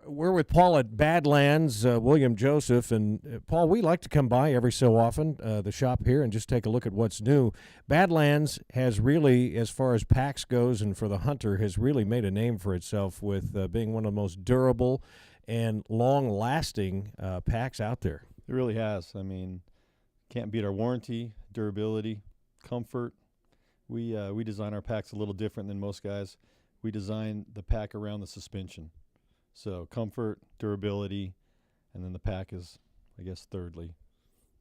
We're with Paul at Badlands, William Joseph, and Paul, we like to come by every so often, the shop here, and just take a look at what's new. Badlands has really, as far as packs goes, and for the hunter, has really made a name for itself with being one of the most durable and long-lasting packs out there. It really has. I mean, can't beat our warranty, durability, comfort. We design our packs a little different than most guys. We design the pack around the suspension. So comfort, durability, and then the pack is, I guess, thirdly.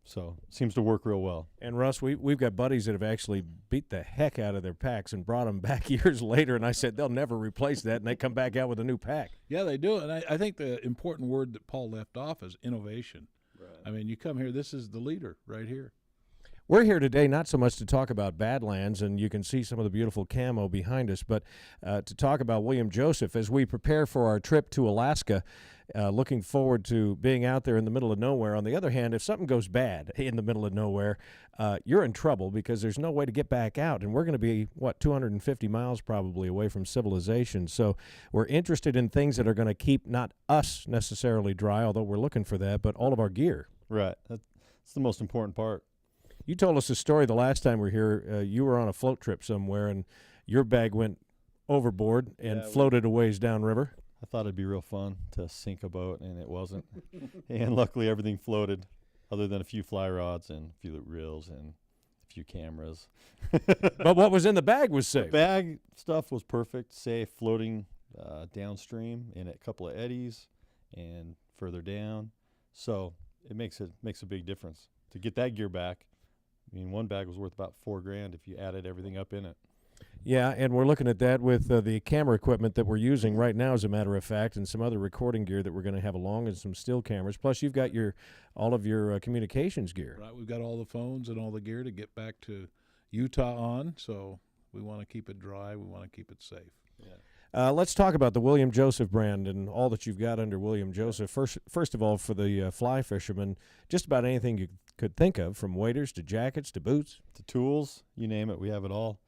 So it seems to work real well. And Russ, we've got buddies that have actually beat the heck out of their packs and brought them back years later, and I said they'll never replace that, and they come back out with a new pack. Yeah, they do. And I think the important word that Paul left off is innovation. Right. I mean, you come here, this is the leader right here. We're here today not so much to talk about Badlands, and you can see some of the beautiful camo behind us, but to talk about William Joseph as we prepare for our trip to Alaska, looking forward to being out there in the middle of nowhere. On the other hand, if something goes bad in the middle of nowhere, you're in trouble because there's no way to get back out, and we're going to be, 250 miles probably away from civilization. So we're interested in things that are going to keep not us necessarily dry, although we're looking for that, but all of our gear. Right. That's the most important part. You told us a story the last time we were here. You were on a float trip somewhere, and your bag went overboard and floated a ways downriver. I thought it'd be real fun to sink a boat, and it wasn't. And luckily, everything floated, other than a few fly rods and a few reels and a few cameras. But what was in the bag was safe. The bag stuff was perfect, safe, floating downstream in a couple of eddies and further down. So it makes a big difference to get that gear back. I mean, one bag was worth about $4,000 if you added everything up in it. Yeah, and we're looking at that with the camera equipment that we're using right now, as a matter of fact, and some other recording gear that we're going to have along, and some still cameras. Plus, you've got all of your communications gear. Right, we've got all the phones and all the gear to get back to Utah on, so we want to keep it dry. We want to keep it safe. Yeah. Let's talk about the William Joseph brand and all that you've got under William Joseph. First of all, for the fly fishermen, just about anything you could think of, from waders to jackets to boots. To tools, you name it, we have it all.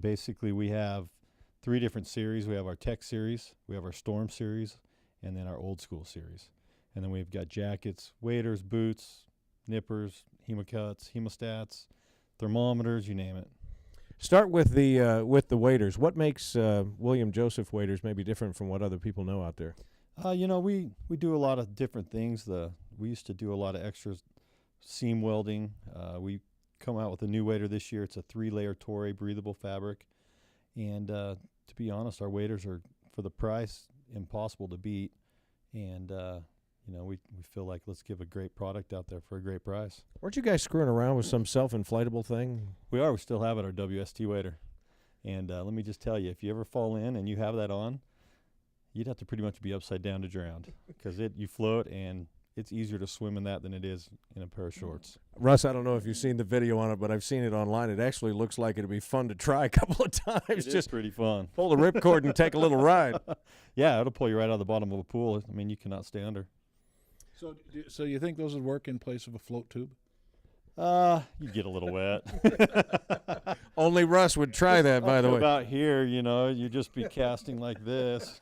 Basically, we have 3 different series. We have our Tech series, we have our Storm series, and then our Old School series. And then we've got jackets, waders, boots, nippers, hemocuts, hemostats, thermometers, you name it. Start with the waders. What makes William Joseph waders maybe different from what other people know out there? We do a lot of different things. We used to do a lot of extras, seam welding. We come out with a new wader this year. It's a 3-layer Torre breathable fabric. And to be honest, our waders are, for the price, impossible to beat. And we feel like let's give a great product out there for a great price. Weren't you guys screwing around with some self-inflatable thing? We are. We still have it, our WST wader. And let me just tell you, if you ever fall in and you have that on, you'd have to pretty much be upside down to drown, because you float, and it's easier to swim in that than it is in a pair of shorts. Russ, I don't know if you've seen the video on it, but I've seen it online. It actually looks like it'd be fun to try a couple of times. It is pretty fun. Pull the ripcord and take a little ride. Yeah, it'll pull you right out of the bottom of a pool. I mean, you cannot stay under. So you think those would work in place of a float tube? You get a little wet. Only Russ would try that, by the way. About here, you'd just be casting like this.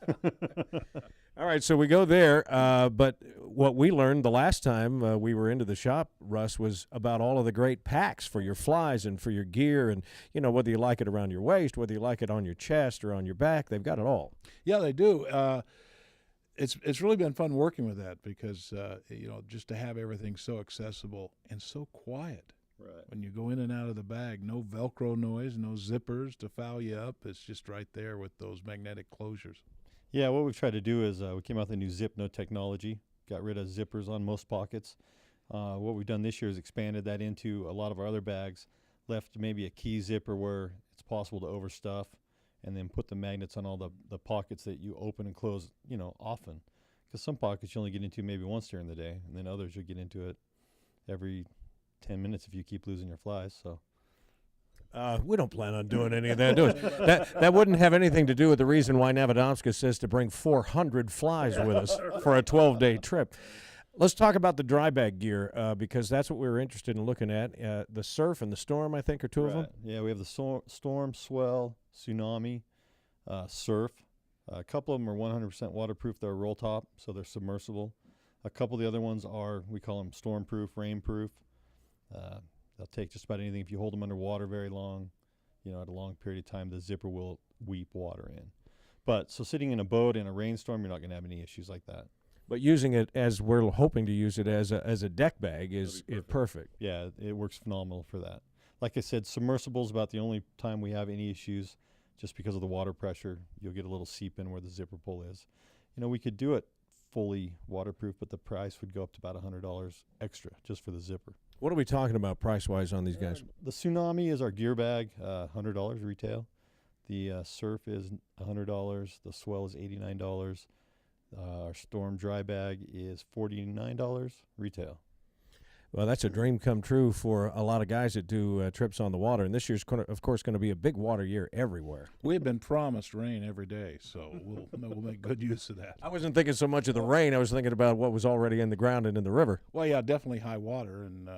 All right, so we go there, but what we learned the last time we were into the shop, Russ, was about all of the great packs for your flies and for your gear, and, whether you like it around your waist, whether you like it on your chest or on your back, they've got it all. Yeah, they do. It's really been fun working with that because, just to have everything so accessible and so quiet. Right. When you go in and out of the bag, no Velcro noise, no zippers to foul you up. It's just right there with those magnetic closures. Yeah, what we've tried to do is we came out with a new Zip-No technology, got rid of zippers on most pockets. What we've done this year is expanded that into a lot of our other bags, left maybe a key zipper where it's possible to overstuff, and then put the magnets on all the pockets that you open and close, often. Because some pockets you only get into maybe once during the day, and then others you get into it every 10 minutes if you keep losing your flies. So we don't plan on doing any of that, do we? That wouldn't have anything to do with the reason why Navadomska says to bring 400 flies with us for a 12-day trip. Let's talk about the dry bag gear because that's what we were interested in looking at. The Surf and the Storm, I think, are two of them. Yeah, we have the Storm, Swell, Tsunami, Surf. A couple of them are 100% waterproof. They're roll top, so they're submersible. A couple of the other ones are, we call them storm-proof, rain-proof. They'll take just about anything. If you hold them underwater very long, at a long period of time, the zipper will weep water in. But so sitting in a boat in a rainstorm, you're not going to have any issues like that. But using it as we're hoping to use it as a deck bag is perfect. Yeah, it works phenomenal for that. Like I said, submersible is about the only time we have any issues, just because of the water pressure. You'll get a little seep in where the zipper pull is. We could do it fully waterproof, but the price would go up to about $100 extra just for the zipper. What are we talking about price-wise on these guys? The Tsunami is our gear bag, $100 retail. The Surf is $100. The Swell is $89. Our Storm dry bag is $49 retail. Well, that's a dream come true for a lot of guys that do trips on the water. And this year's, of course, going to be a big water year everywhere. We've been promised rain every day, so we'll make good use of that. I wasn't thinking so much of the rain. I was thinking about what was already in the ground and in the river. Well, yeah, definitely high water and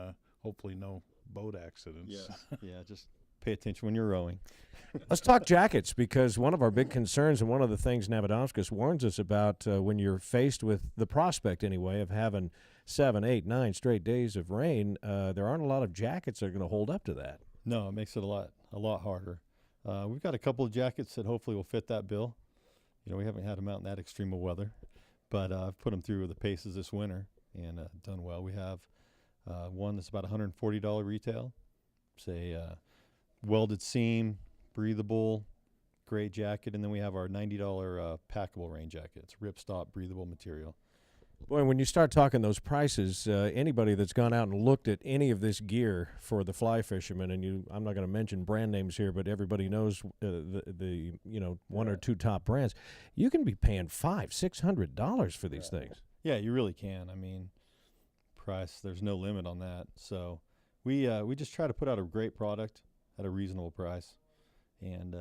hopefully no boat accidents. Yeah, just pay attention when you're rowing. Let's talk jackets, because one of our big concerns and one of the things Navadomskis warns us about when you're faced with the prospect, anyway, of having 7, 8, 9 straight days of rain, there aren't a lot of jackets that are going to hold up to that. No, it makes it a lot harder. We've got a couple of jackets that hopefully will fit that bill. We haven't had them out in that extreme of weather, but I've put them through the paces this winter and done well. We have one that's about $140 retail. It's a welded seam, breathable, great jacket, and then we have our $90 packable rain jacket. It's ripstop, breathable material. Boy, when you start talking those prices, anybody that's gone out and looked at any of this gear for the fly fishermen, and I'm not going to mention brand names here, but everybody knows the one or two top brands, you can be paying $500-$600 for these things. Yeah, you really can. I mean, price, there's no limit on that. So we just try to put out a great product at a reasonable price, and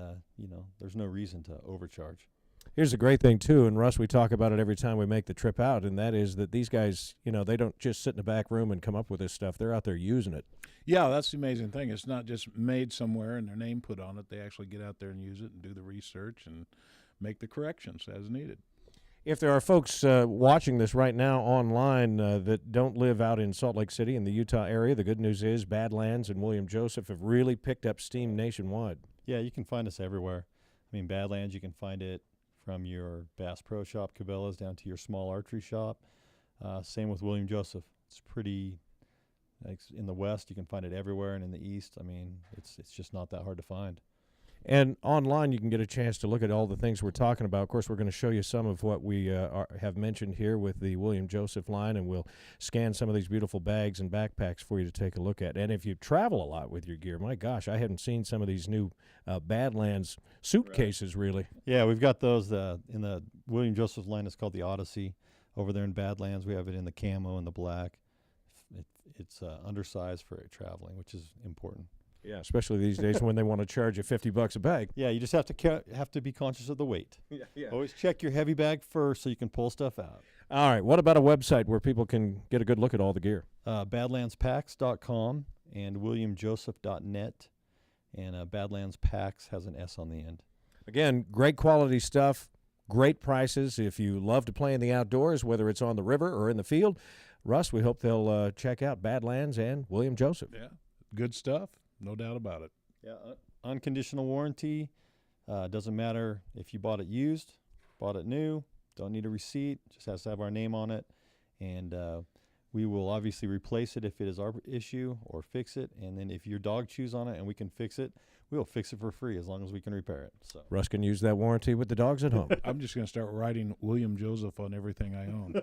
there's no reason to overcharge. Here's the great thing, too, and Russ, we talk about it every time we make the trip out, and that is that these guys, they don't just sit in the back room and come up with this stuff. They're out there using it. Yeah, that's the amazing thing. It's not just made somewhere and their name put on it. They actually get out there and use it and do the research and make the corrections as needed. If there are folks watching this right now online that don't live out in Salt Lake City in the Utah area, the good news is Badlands and William Joseph have really picked up steam nationwide. Yeah, you can find us everywhere. I mean, Badlands, you can find it from your Bass Pro Shop, Cabela's, down to your small archery shop. Same with William Joseph. It's pretty, in the West, you can find it everywhere, and in the East, I mean, it's just not that hard to find. And online, you can get a chance to look at all the things we're talking about. Of course, we're going to show you some of what we have mentioned here with the William Joseph line, and we'll scan some of these beautiful bags and backpacks for you to take a look at. And if you travel a lot with your gear, my gosh, I hadn't seen some of these new Badlands suitcases, really. Yeah, we've got those in the William Joseph line. It's called the Odyssey. Over there in Badlands, we have it in the camo and the black. It's undersized for traveling, which is important. Yeah, especially these days when they want to charge you $50 a bag. Yeah, you just have to be conscious of the weight. Yeah. Always check your heavy bag first so you can pull stuff out. All right, what about a website where people can get a good look at all the gear? Badlandspacks.com and williamjoseph.net, and Badlands Packs has an S on the end. Again, great quality stuff, great prices. If you love to play in the outdoors, whether it's on the river or in the field, Russ, we hope they'll check out Badlands and William Joseph. Yeah, good stuff. No doubt about it. Yeah, unconditional warranty. Doesn't matter if you bought it used, bought it new, don't need a receipt, just has to have our name on it. And we will obviously replace it if it is our issue, or fix it. And then if your dog chews on it and we can fix it, we will fix it for free as long as we can repair it. So Russ can use that warranty with the dogs at home. I'm just going to start writing William Joseph on everything I own.